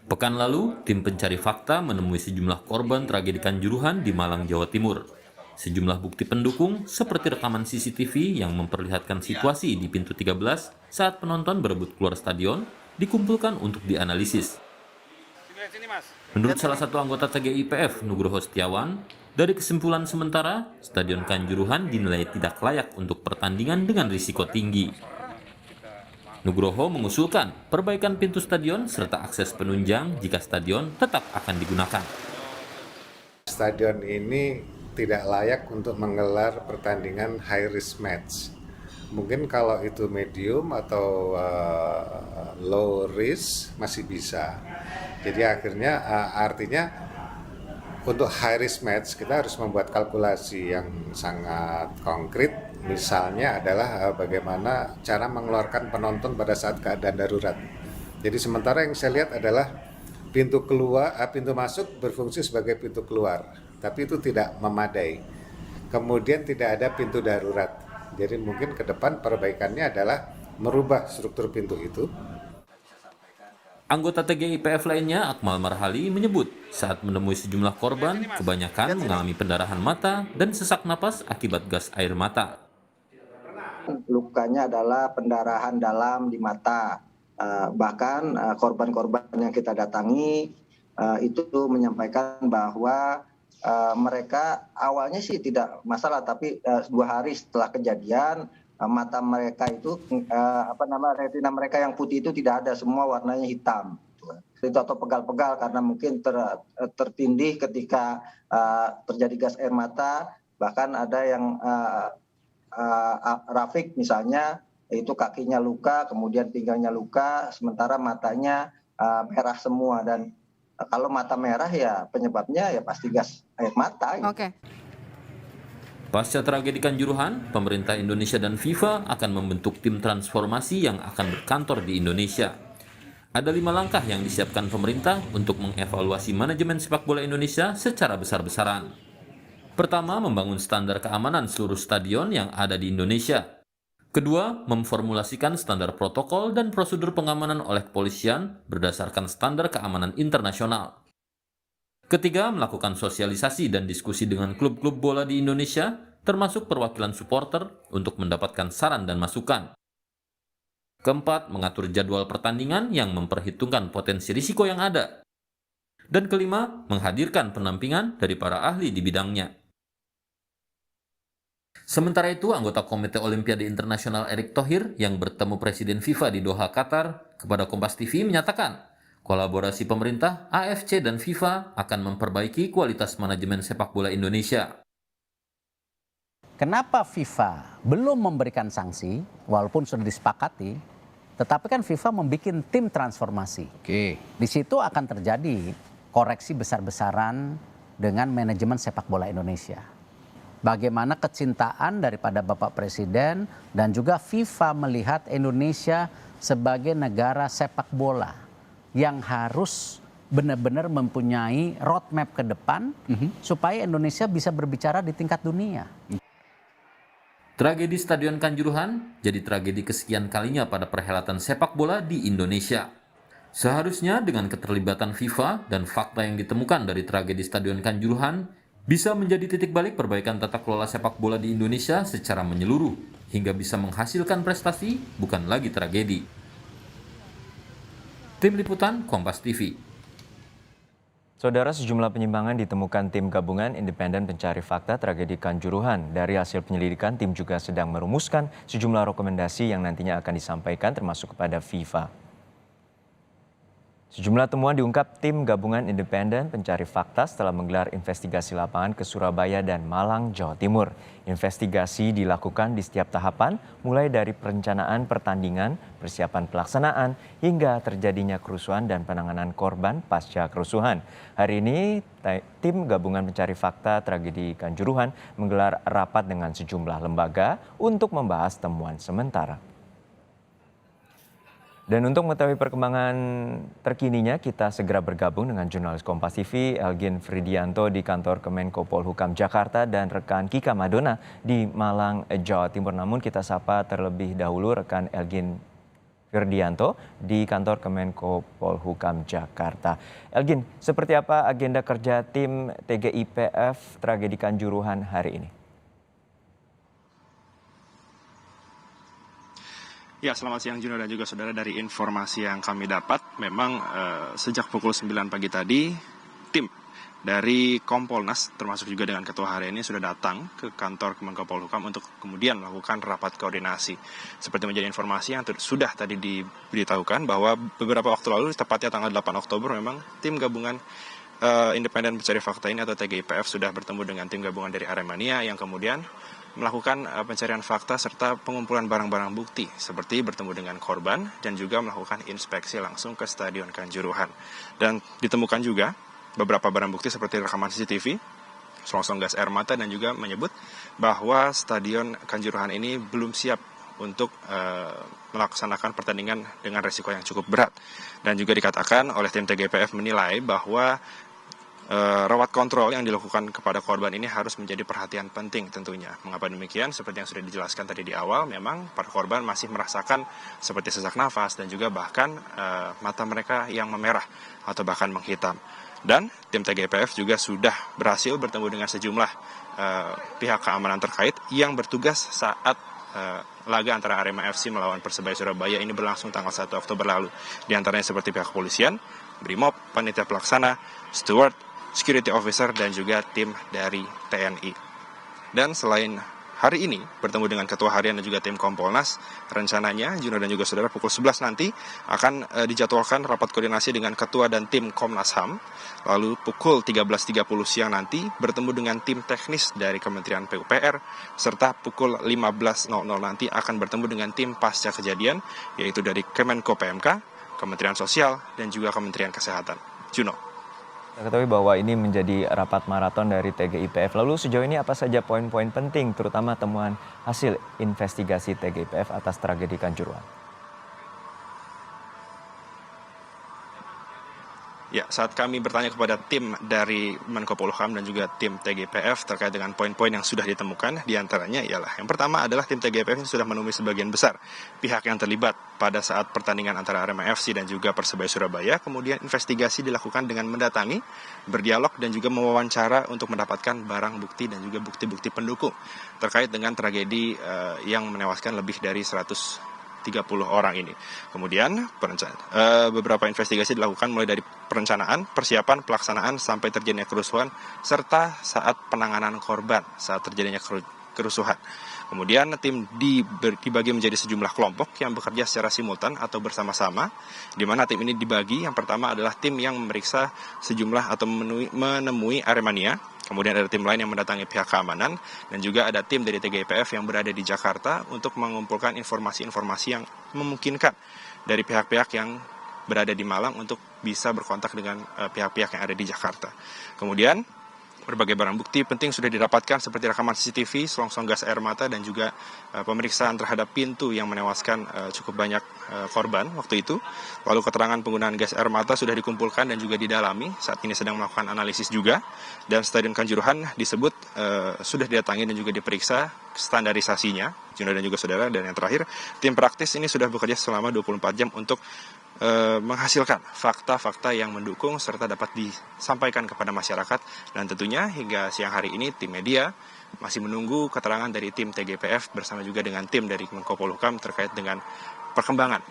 Pekan lalu, tim pencari fakta menemui sejumlah korban tragedi Kanjuruhan di Malang, Jawa Timur. Sejumlah bukti pendukung seperti rekaman CCTV yang memperlihatkan situasi di pintu 13 saat penonton berebut keluar stadion dikumpulkan untuk dianalisis. Menurut salah satu anggota TGIPF, Nugroho Setiawan, dari kesimpulan sementara, Stadion Kanjuruhan dinilai tidak layak untuk pertandingan dengan risiko tinggi. Nugroho mengusulkan perbaikan pintu stadion serta akses penunjang jika stadion tetap akan digunakan. Stadion ini tidak layak untuk menggelar pertandingan high risk match. Mungkin kalau itu medium atau low risk masih bisa. Jadi akhirnya artinya untuk high risk match kita harus membuat kalkulasi yang sangat konkret. Misalnya adalah bagaimana cara mengeluarkan penonton pada saat keadaan darurat. Jadi sementara yang saya lihat adalah pintu masuk berfungsi sebagai pintu keluar, tapi itu tidak memadai. Kemudian tidak ada pintu darurat. Jadi mungkin ke depan perbaikannya adalah merubah struktur pintu itu. Anggota TGIPF lainnya, Akmal Marhali, menyebut saat menemui sejumlah korban, kebanyakan mengalami pendarahan mata dan sesak napas akibat gas air mata. Lukanya adalah pendarahan dalam di mata. Bahkan korban-korban yang kita datangi itu menyampaikan bahwa mereka awalnya sih tidak masalah, tapi 2 hari setelah kejadian mata mereka itu retina mereka yang putih itu tidak ada, semua warnanya hitam. Itu atau pegal-pegal karena mungkin tertindih ketika terjadi gas air mata. Bahkan ada yang Rafiq misalnya, itu kakinya luka, kemudian pinggangnya luka, sementara matanya merah semua. Dan kalau mata merah ya penyebabnya ya pasti gas air mata. Oke. Pasca tragedi Kanjuruhan, pemerintah Indonesia dan FIFA akan membentuk tim transformasi yang akan berkantor di Indonesia. Ada 5 langkah yang disiapkan pemerintah untuk mengevaluasi manajemen sepak bola Indonesia secara besar-besaran. Pertama, membangun standar keamanan seluruh stadion yang ada di Indonesia. Kedua, memformulasikan standar protokol dan prosedur pengamanan oleh kepolisian berdasarkan standar keamanan internasional. Ketiga, melakukan sosialisasi dan diskusi dengan klub-klub bola di Indonesia, termasuk perwakilan supporter, untuk mendapatkan saran dan masukan. Keempat, mengatur jadwal pertandingan yang memperhitungkan potensi risiko yang ada. Dan kelima, menghadirkan pendampingan dari para ahli di bidangnya. Sementara itu, anggota Komite Olimpiade Internasional Erick Thohir yang bertemu Presiden FIFA di Doha, Qatar, kepada Kompas TV menyatakan, kolaborasi pemerintah, AFC, dan FIFA akan memperbaiki kualitas manajemen sepak bola Indonesia. Kenapa FIFA belum memberikan sanksi, walaupun sudah disepakati, tetapi kan FIFA membuat tim transformasi. Di situ akan terjadi koreksi besar-besaran dengan manajemen sepak bola Indonesia. Bagaimana kecintaan daripada Bapak Presiden dan juga FIFA melihat Indonesia sebagai negara sepak bola yang harus benar-benar mempunyai roadmap ke depan supaya Indonesia bisa berbicara di tingkat dunia. Tragedi Stadion Kanjuruhan jadi tragedi kesekian kalinya pada perhelatan sepak bola di Indonesia. Seharusnya dengan keterlibatan FIFA dan fakta yang ditemukan dari tragedi Stadion Kanjuruhan bisa menjadi titik balik perbaikan tata kelola sepak bola di Indonesia secara menyeluruh hingga bisa menghasilkan prestasi, bukan lagi tragedi. Tim Liputan Kompas TV. Saudara, sejumlah penyimpangan ditemukan tim gabungan independen pencari fakta tragedi Kanjuruhan. Dari hasil penyelidikan, tim juga sedang merumuskan sejumlah rekomendasi yang nantinya akan disampaikan termasuk kepada FIFA. Sejumlah temuan diungkap tim gabungan independen pencari fakta setelah menggelar investigasi lapangan ke Surabaya dan Malang, Jawa Timur. Investigasi dilakukan di setiap tahapan, mulai dari perencanaan pertandingan, persiapan pelaksanaan, hingga terjadinya kerusuhan dan penanganan korban pasca kerusuhan. Hari ini, tim gabungan pencari fakta tragedi Kanjuruhan menggelar rapat dengan sejumlah lembaga untuk membahas temuan sementara. Dan untuk mengetahui perkembangan terkininya, kita segera bergabung dengan jurnalis Kompas TV, Elgin Fridianto di kantor Kemenko Polhukam Jakarta dan rekan Kika Madona di Malang, Jawa Timur. Namun kita sapa terlebih dahulu rekan Elgin Firdianto di kantor Kemenko Polhukam Jakarta. Elgin, seperti apa agenda kerja tim TGIPF tragedi Kanjuruhan hari ini? Ya, selamat siang Juno dan juga saudara. Dari informasi yang kami dapat, memang sejak pukul 9 pagi tadi, tim dari Kompolnas, termasuk juga dengan Ketua Harian ini sudah datang ke kantor Kemenko Polhukam untuk kemudian melakukan rapat koordinasi. Seperti menjadi informasi yang sudah tadi diberitahukan bahwa beberapa waktu lalu, tepatnya tanggal 8 Oktober, memang tim gabungan independen pencari fakta ini atau TGIPF sudah bertemu dengan tim gabungan dari Aremania yang kemudian melakukan pencarian fakta serta pengumpulan barang-barang bukti seperti bertemu dengan korban dan juga melakukan inspeksi langsung ke Stadion Kanjuruhan. Dan ditemukan juga beberapa barang bukti seperti rekaman CCTV, selongsong gas air mata, dan juga menyebut bahwa Stadion Kanjuruhan ini belum siap untuk melaksanakan pertandingan dengan resiko yang cukup berat. Dan juga dikatakan oleh tim TGIPF menilai bahwa rawat kontrol yang dilakukan kepada korban ini harus menjadi perhatian penting tentunya. Mengapa demikian? Seperti yang sudah dijelaskan tadi di awal, memang para korban masih merasakan seperti sesak nafas dan juga bahkan mata mereka yang memerah atau bahkan menghitam. Dan tim TGIPF juga sudah berhasil bertemu dengan sejumlah pihak keamanan terkait yang bertugas saat laga antara Arema FC melawan Persebaya Surabaya ini berlangsung tanggal 1 Oktober lalu. Di antaranya seperti pihak kepolisian, Brimob, panitia pelaksana, steward, security officer, dan juga tim dari TNI. Dan selain hari ini bertemu dengan Ketua Harian dan juga tim Kompolnas, rencananya Juno dan juga saudara pukul 11 nanti akan dijadwalkan rapat koordinasi dengan Ketua dan tim Komnas HAM. Lalu pukul 13.30 siang nanti bertemu dengan tim teknis dari Kementerian PUPR, serta pukul 15.00 nanti akan bertemu dengan tim pasca kejadian, yaitu dari Kemenko PMK, Kementerian Sosial, dan juga Kementerian Kesehatan. Juno. Kita ketahui bahwa ini menjadi rapat maraton dari TGIPF. Lalu sejauh ini apa saja poin-poin penting, terutama temuan hasil investigasi TGIPF atas tragedi Kanjuruhan? Ya, saat kami bertanya kepada tim dari Menko Polhukam dan juga tim TGIPF terkait dengan poin-poin yang sudah ditemukan, diantaranya ialah yang pertama adalah tim TGIPF yang sudah menemui sebagian besar pihak yang terlibat pada saat pertandingan antara Arema FC dan juga Persebaya Surabaya. Kemudian investigasi dilakukan dengan mendatangi, berdialog, dan juga mewawancara untuk mendapatkan barang bukti dan juga bukti-bukti pendukung terkait dengan tragedi yang menewaskan lebih dari 130 orang ini. Kemudian beberapa investigasi dilakukan mulai dari perencanaan, persiapan, pelaksanaan, sampai terjadinya kerusuhan, serta saat penanganan korban saat terjadinya kerusuhan. Kemudian tim dibagi menjadi sejumlah kelompok yang bekerja secara simultan atau bersama-sama, di mana tim ini dibagi. Yang pertama adalah tim yang memeriksa sejumlah atau menemui Aremania. Kemudian ada tim lain yang mendatangi pihak keamanan, dan juga ada tim dari TGIPF yang berada di Jakarta untuk mengumpulkan informasi-informasi yang memungkinkan dari pihak-pihak yang berada di Malang untuk bisa berkontak dengan pihak-pihak yang ada di Jakarta. Kemudian berbagai barang bukti penting sudah didapatkan seperti rekaman CCTV, selongsong gas air mata, dan juga pemeriksaan terhadap pintu yang menewaskan cukup banyak korban waktu itu. Lalu keterangan penggunaan gas air mata sudah dikumpulkan dan juga didalami. Saat ini sedang melakukan analisis juga. Dan Stadion Kanjuruhan disebut sudah didatangi dan juga diperiksa standarisasinya, Juno dan juga saudara. Dan yang terakhir, tim praktis ini sudah bekerja selama 24 jam untuk menghasilkan fakta-fakta yang mendukung serta dapat disampaikan kepada masyarakat. Dan tentunya hingga siang hari ini tim media masih menunggu keterangan dari tim TGIPF bersama juga dengan tim dari Menko Polhukam terkait dengan perkembangan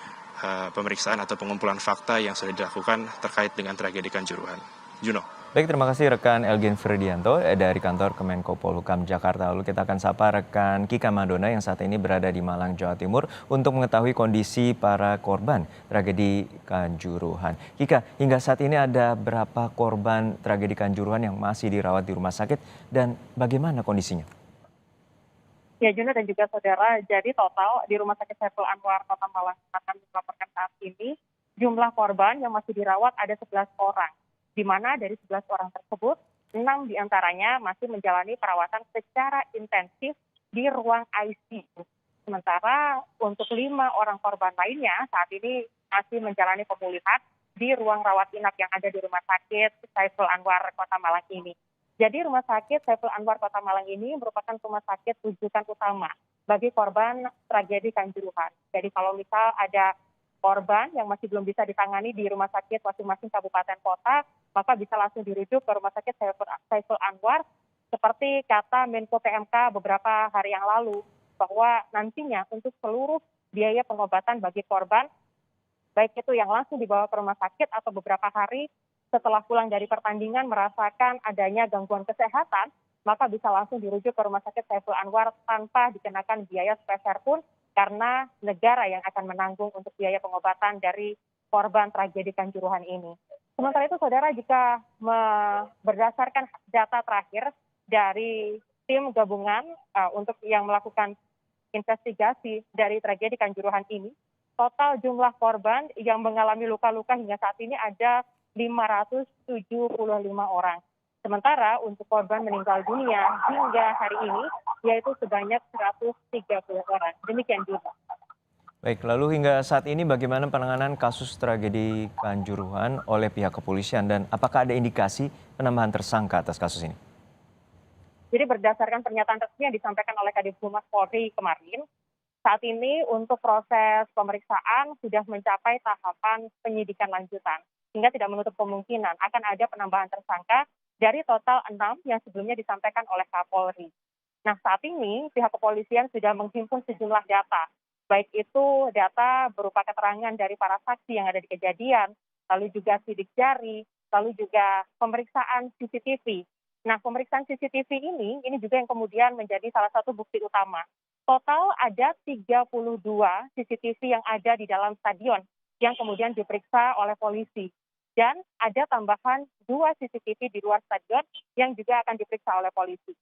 pemeriksaan atau pengumpulan fakta yang sudah dilakukan terkait dengan tragedi Kanjuruhan. Juno. Baik, terima kasih rekan Elgin Firdianto dari kantor Kemenko Polhukam Jakarta. Lalu kita akan sapa rekan Kika Madona yang saat ini berada di Malang, Jawa Timur untuk mengetahui kondisi para korban tragedi Kanjuruhan. Kika, hingga saat ini ada berapa korban tragedi Kanjuruhan yang masih dirawat di rumah sakit dan bagaimana kondisinya? Ya, Juno dan juga saudara, jadi total di Rumah Sakit Saiful Anwar Kota Malang akan melaporkan saat ini jumlah korban yang masih dirawat ada 11 orang. Di mana dari 11 orang tersebut, 6 diantaranya masih menjalani perawatan secara intensif di ruang ICU. Sementara untuk 5 orang korban lainnya saat ini masih menjalani pemulihan di ruang rawat inap yang ada di Rumah Sakit Saiful Anwar Kota Malang ini. Jadi Rumah Sakit Saiful Anwar Kota Malang ini merupakan rumah sakit rujukan utama bagi korban tragedi Kanjuruhan. Jadi kalau misal ada korban yang masih belum bisa ditangani di rumah sakit masing-masing kabupaten kota, maka bisa langsung dirujuk ke Rumah Sakit Saiful Anwar, seperti kata Menko PMK beberapa hari yang lalu, bahwa nantinya untuk seluruh biaya pengobatan bagi korban, baik itu yang langsung dibawa ke rumah sakit atau beberapa hari setelah pulang dari pertandingan merasakan adanya gangguan kesehatan, maka bisa langsung dirujuk ke Rumah Sakit Saiful Anwar tanpa dikenakan biaya sepeser pun, karena negara yang akan menanggung untuk biaya pengobatan dari korban tragedi Kanjuruhan ini. Sementara itu, saudara, jika berdasarkan data terakhir dari tim gabungan untuk yang melakukan investigasi dari tragedi Kanjuruhan ini, total jumlah korban yang mengalami luka-luka hingga saat ini ada 575 orang. Sementara untuk korban meninggal dunia hingga hari ini yaitu sebanyak 130 orang. Demikian juga. Baik, lalu hingga saat ini bagaimana penanganan kasus tragedi Kanjuruhan oleh pihak kepolisian dan apakah ada indikasi penambahan tersangka atas kasus ini? Jadi berdasarkan pernyataan resmi yang disampaikan oleh Kadif Humas Polri kemarin, saat ini untuk proses pemeriksaan sudah mencapai tahapan penyidikan lanjutan, sehingga tidak menutup kemungkinan akan ada penambahan tersangka dari total 6 yang sebelumnya disampaikan oleh Kapolri. Nah, saat ini pihak kepolisian sudah menghimpun sejumlah data, baik itu data berupa keterangan dari para saksi yang ada di kejadian, lalu juga sidik jari, lalu juga pemeriksaan CCTV. Nah, pemeriksaan CCTV ini juga yang kemudian menjadi salah satu bukti utama. Total ada 32 CCTV yang ada di dalam stadion yang kemudian diperiksa oleh polisi. Dan ada tambahan 2 CCTV di luar stadion yang juga akan diperiksa oleh polisi.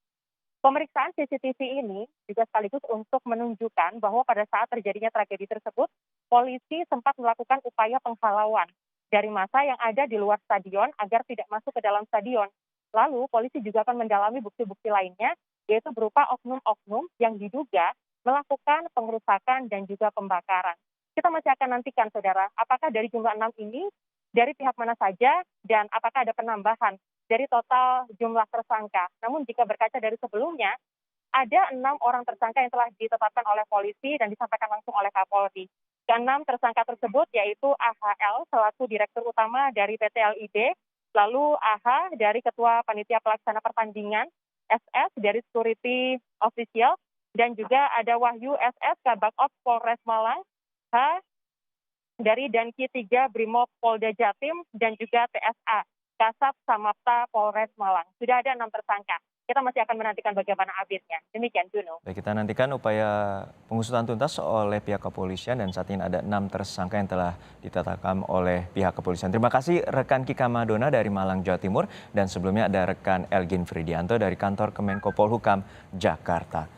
Pemeriksaan CCTV ini juga sekaligus untuk menunjukkan bahwa pada saat terjadinya tragedi tersebut, polisi sempat melakukan upaya penghalauan dari massa yang ada di luar stadion agar tidak masuk ke dalam stadion. Lalu polisi juga akan mendalami bukti-bukti lainnya, yaitu berupa oknum-oknum yang diduga melakukan pengerusakan dan juga pembakaran. Kita masih akan nantikan, saudara, apakah dari jumlah 6 ini dari pihak mana saja dan apakah ada penambahan dari total jumlah tersangka. Namun jika berkaca dari sebelumnya, ada 6 orang tersangka yang telah ditetapkan oleh polisi dan disampaikan langsung oleh Kapolri. Ke-6 tersangka tersebut yaitu AHL selaku Direktur Utama dari PT LIB, lalu AH dari Ketua Panitia Pelaksana Pertandingan, SS dari Security Official, dan juga ada Wahyu SS Kabak Ops Polres Malang, H dari Danki 3 Brimob Polda Jatim, dan juga TSA Kasat Samapta Polres Malang. Sudah ada 6 tersangka. Kita masih akan menantikan bagaimana update-nya. Demikian, Juno. Baik, kita nantikan upaya pengusutan tuntas oleh pihak kepolisian dan saat ini ada 6 tersangka yang telah ditetapkan oleh pihak kepolisian. Terima kasih rekan Kika Madona dari Malang, Jawa Timur, dan sebelumnya ada rekan Elgin Fridianto dari kantor Kemenko Polhukam, Jakarta.